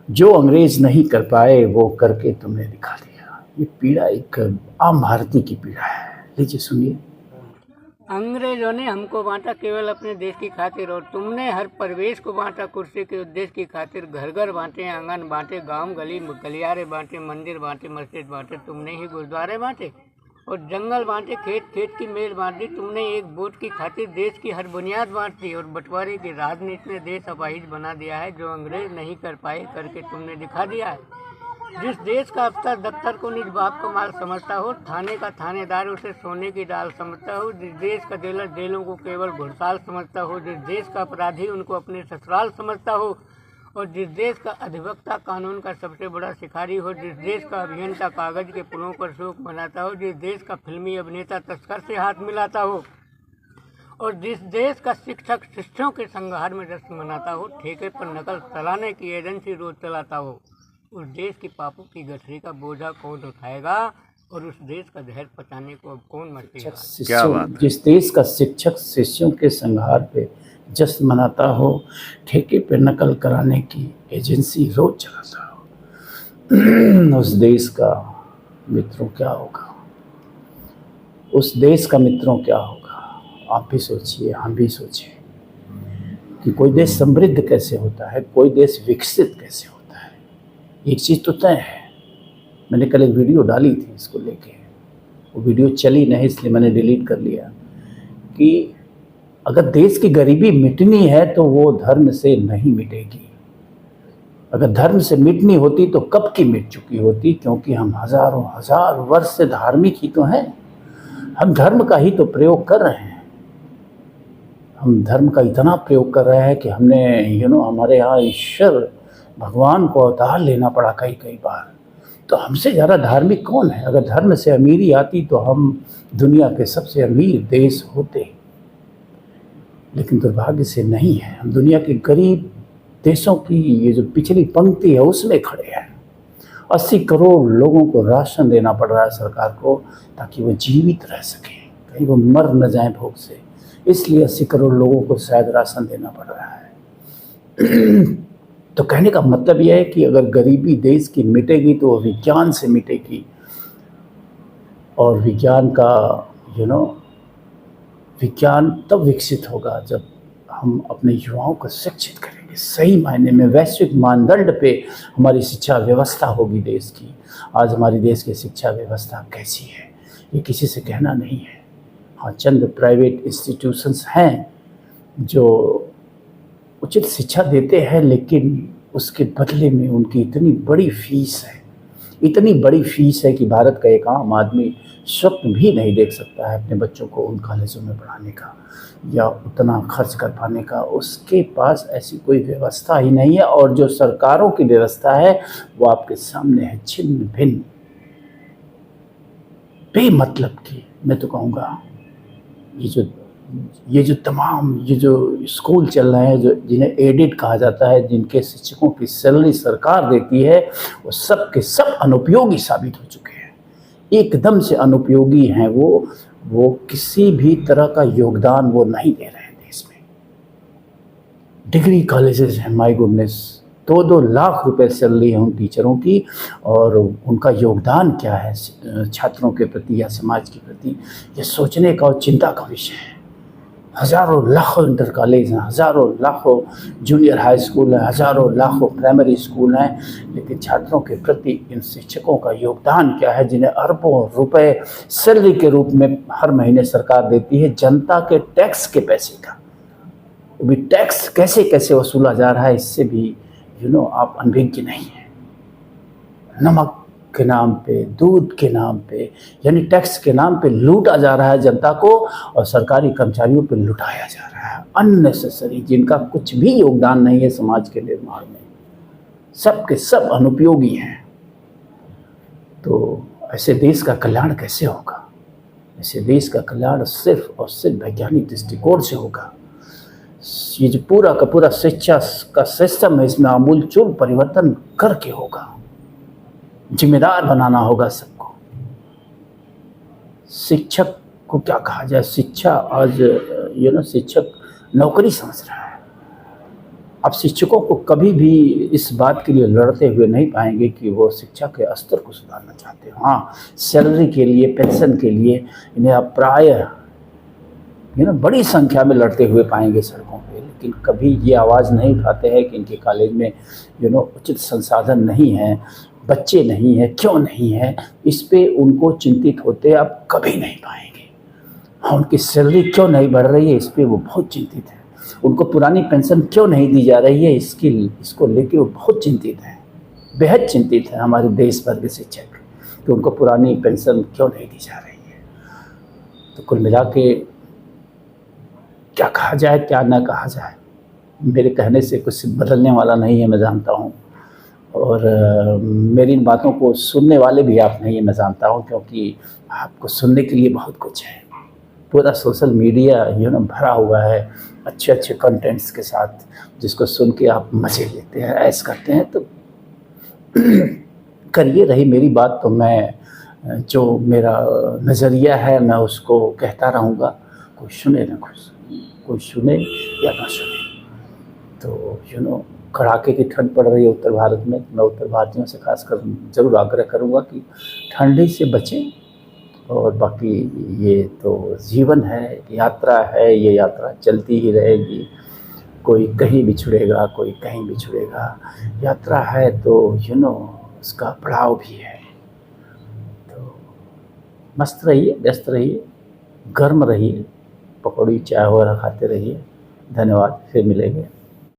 जो अंग्रेज नहीं कर पाए वो करके तुमने दिखा दिया। ये पीड़ा एक आम भारतीय की पीड़ा है। लीजिए सुनिए। अंग्रेजों ने हमको बांटा केवल अपने देश की खातिर, और तुमने हर परिवेश को बांटा कुर्सी के उद्देश्य की खातिर। घर घर बांटे, आंगन बांटे, गांव गली गलियारे बांटे, मंदिर बांटे, मस्जिद बांटे, तुमने ही गुरुद्वारे बांटे, और जंगल बांटे, खेत खेत की मेल बांट दी तुमने। एक वोट की खातिर देश की हर बुनियाद बांट दी, और बंटवारे की राजनीति ने देश अपाहिज बना दिया है। जो अंग्रेज नहीं कर पाए करके तुमने दिखा दिया है। जिस देश का अफसर दफ्तर को निज बाप का माल समझता हो, थाने का थानेदार उसे सोने की डाल समझता हो, जिस देश का जेलर जेलों को केवल घुड़साल समझता हो, जिस देश का अपराधी उनको अपने ससुराल समझता हो, और जिस देश का अधिवक्ता कानून का सबसे बड़ा शिकारी हो, जिस देश का अभियंता कागज के पुलों पर शोक मनाता हो, जिस देश का फिल्मी अभिनेता तस्कर से हाथ मिलाता हो, और जिस देश का शिक्षक शिष्यों के संहार में जश्न मनाता हो, ठेके पर नकल चलाने की एजेंसी रोज चलाता हो, उस देश की पापों की गठरी का बोझा कौन उठाएगा, और उस देश का जहर पचाने को अब कौन मरतेगा। क्या बात है। जिस देश का शिक्षक शिष्यों के संहार पे जश्न मनाता हो, ठेके पे नकल कराने की एजेंसी रोज चलाता हो, उस देश का मित्रों क्या होगा, उस देश का मित्रों क्या होगा। आप भी सोचिए, हम भी सोचिए कि कोई देश समृद्ध कैसे होता है, कोई देश विकसित कैसे होता है। एक चीज़ तो तय है, मैंने कल एक वीडियो डाली थी इसको लेके, वो वीडियो चली नहीं इसलिए मैंने डिलीट कर लिया, कि अगर देश की गरीबी मिटनी है तो वो धर्म से नहीं मिटेगी। अगर धर्म से मिटनी होती तो कब की मिट चुकी होती, क्योंकि हम हजारों हजार वर्ष से धार्मिक ही तो हैं। हम धर्म का ही तो प्रयोग कर रहे हैं। हम धर्म का इतना प्रयोग कर रहे हैं कि हमने हमारे यहाँ ईश्वर भगवान को अवतार लेना पड़ा कई कई बार। तो हमसे ज़्यादा धार्मिक कौन है। अगर धर्म से अमीरी आती तो हम दुनिया के सबसे अमीर देश होते, लेकिन दुर्भाग्य से नहीं है। हम दुनिया के गरीब देशों की ये जो पिछली पंक्ति है उसमें खड़े हैं। 80 करोड़ लोगों को राशन देना पड़ रहा है सरकार को, ताकि वो जीवित रह सकें, कहीं वो मर न जाएं भूख से। इसलिए 80 करोड़ लोगों को शायद राशन देना पड़ रहा है। तो कहने का मतलब यह है कि अगर गरीबी देश की मिटेगी तो वो विज्ञान से मिटेगी, और विज्ञान का विज्ञान तब विकसित होगा जब हम अपने युवाओं को शिक्षित करेंगे। सही मायने में वैश्विक मानदंड पे हमारी शिक्षा व्यवस्था होगी देश की। आज हमारी देश की शिक्षा व्यवस्था कैसी है ये किसी से कहना नहीं है। हाँ, चंद प्राइवेट इंस्टीट्यूशंस हैं जो उचित शिक्षा देते हैं, लेकिन उसके बदले में उनकी इतनी बड़ी फीस है, इतनी बड़ी फीस है कि भारत का एक आम आदमी स्वप्न भी नहीं देख सकता है अपने बच्चों को उन कॉलेजों में पढ़ाने का या उतना खर्च कर पाने का। उसके पास ऐसी कोई व्यवस्था ही नहीं है, और जो सरकारों की व्यवस्था है वो आपके सामने है, छिन्न भिन्न, बेमतलब की। मैं तो कहूँगा ये जो तमाम ये जो स्कूल चल रहे हैं, जो जिन्हें एडेड कहा जाता है, जिनके शिक्षकों की सैलरी सरकार देती है, वो सब के सब अनुपयोगी साबित हो चुके हैं। एकदम से अनुपयोगी हैं वो किसी भी तरह का योगदान वो नहीं दे रहे हैं देश में। डिग्री कॉलेजेस हैं, माय गुडनेस, 2-2 लाख रुपए सैलरी है उन टीचरों की, और उनका योगदान क्या है छात्रों के प्रति या समाज के प्रति, ये सोचने का और चिंता का विषय है। हज़ारों लाखों इंटर कॉलेज हैं, हज़ारों लाखों जूनियर हाई स्कूल हैं, हज़ारों लाखों प्राइमरी स्कूल हैं, लेकिन छात्रों के प्रति इन शिक्षकों का योगदान क्या है, जिन्हें अरबों रुपए सैलरी के रूप में हर महीने सरकार देती है, जनता के टैक्स के पैसे का। वो भी टैक्स कैसे कैसे वसूला जा रहा है, इससे भी आप अनभिज्ञ नहीं है। नमक के नाम पे, दूध के नाम पे, यानी टैक्स के नाम पे लूटा जा रहा है जनता को, और सरकारी कर्मचारियों पे लुटाया जा रहा है अननेसेसरी, जिनका कुछ भी योगदान नहीं है समाज के निर्माण में, सब के सब अनुपयोगी हैं। तो ऐसे देश का कल्याण कैसे होगा? ऐसे देश का कल्याण सिर्फ और सिर्फ वैज्ञानिक दृष्टिकोण से होगा। ये जो पूरा का पूरा शिक्षा का सिस्टम है, इसमें आमूलचूल परिवर्तन करके होगा। जिम्मेदार बनाना होगा सबको। शिक्षक को क्या कहा जाए, शिक्षा आज शिक्षक नौकरी समझ रहा है। आप शिक्षकों को कभी भी इस बात के लिए लड़ते हुए नहीं पाएंगे कि वो शिक्षा के स्तर को सुधारना चाहते हो। हाँ, सैलरी के लिए, पेंशन के लिए इन्हें आप प्रायः बड़ी संख्या में लड़ते हुए पाएंगे सड़कों पे, लेकिन कभी ये आवाज़ नहीं उठाते हैं कि इनके कॉलेज में उचित संसाधन नहीं है, बच्चे नहीं है, क्यों नहीं है, इस पे उनको चिंतित होते आप कभी नहीं पाएंगे। हाँ, उनकी सैलरी क्यों नहीं बढ़ रही है, इस पे वो बहुत चिंतित है। उनको पुरानी पेंशन क्यों नहीं दी जा रही है, इसको लेके वो बहुत चिंतित हैं, बेहद चिंतित हैं हमारे देश भर के शिक्षक, कि उनको पुरानी पेंशन क्यों नहीं दी जा रही है। तो कुल मिला के क्या कहा जाए, क्या ना कहा जाए, मेरे कहने से कुछ बदलने वाला नहीं है, मैं जानता हूँ। और मेरी इन बातों को सुनने वाले भी आप नहीं है, मैं जानता हूँ, क्योंकि आपको सुनने के लिए बहुत कुछ है। पूरा सोशल मीडिया भरा हुआ है अच्छे अच्छे कंटेंट्स के साथ, जिसको सुन के आप मज़े लेते हैं, ऐश करते हैं। तो करिए, रही मेरी बात तो मैं जो मेरा नज़रिया है मैं उसको कहता रहूँगा। कोई सुने ना कोई सुने या ना सुने। तो कड़ाके की ठंड पड़ रही है उत्तर भारत में। मैं उत्तर भारतीयों से खासकर ज़रूर आग्रह करूँगा कि ठंडी से बचें। और बाकी ये तो जीवन है, यात्रा है, ये यात्रा चलती ही रहेगी। कोई कहीं बिछड़ेगा, कोई कहीं बिछड़ेगा। यात्रा है तो उसका पड़ाव भी है। तो मस्त रहिए, व्यस्त रहिए, गर्म रहिए, पकौड़ी चाय वगैरह खाते रहिए। धन्यवाद, फिर मिलेंगे।